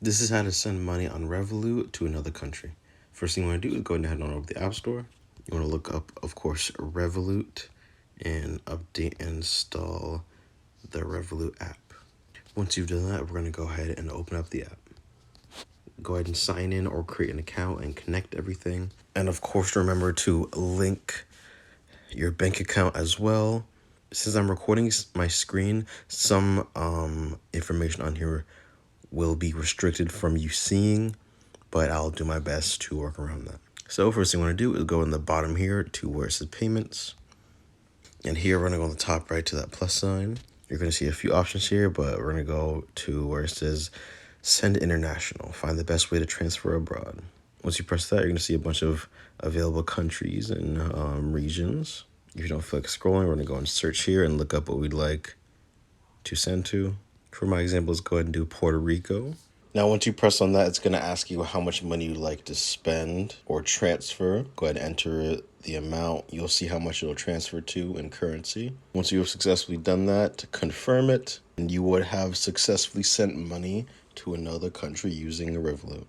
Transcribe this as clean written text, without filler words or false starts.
This is how to send money on Revolut to another country. First thing you want to do is go ahead and head on over to the App Store. You want to look up, of course, Revolut and update and install the Revolut app. Once you've done that, we're going to go ahead and open up the app. Go ahead and sign in or create an account and connect everything. And of course, remember to link your bank account as well. Since I'm recording my screen, some information on here will be restricted from you seeing, but I'll do my best to work around that. So first thing I want to do is go in the bottom here to where it says payments. And here we're going to go on the top right to that plus sign. You're going to see a few options here, but we're going to go to where it says send international. Find the best way to transfer abroad. Once you press that, you're going to see a bunch of available countries and regions. If you don't feel like scrolling, we're going to go and search here and look up what we'd like to send to. For my example, let's go ahead and do Puerto Rico. Now, once you press on that, it's going to ask you how much money you'd like to spend or transfer. Go ahead and enter the amount. You'll see how much it'll transfer to in currency. Once you have successfully done that, confirm it, and you would have successfully sent money to another country using Revolut.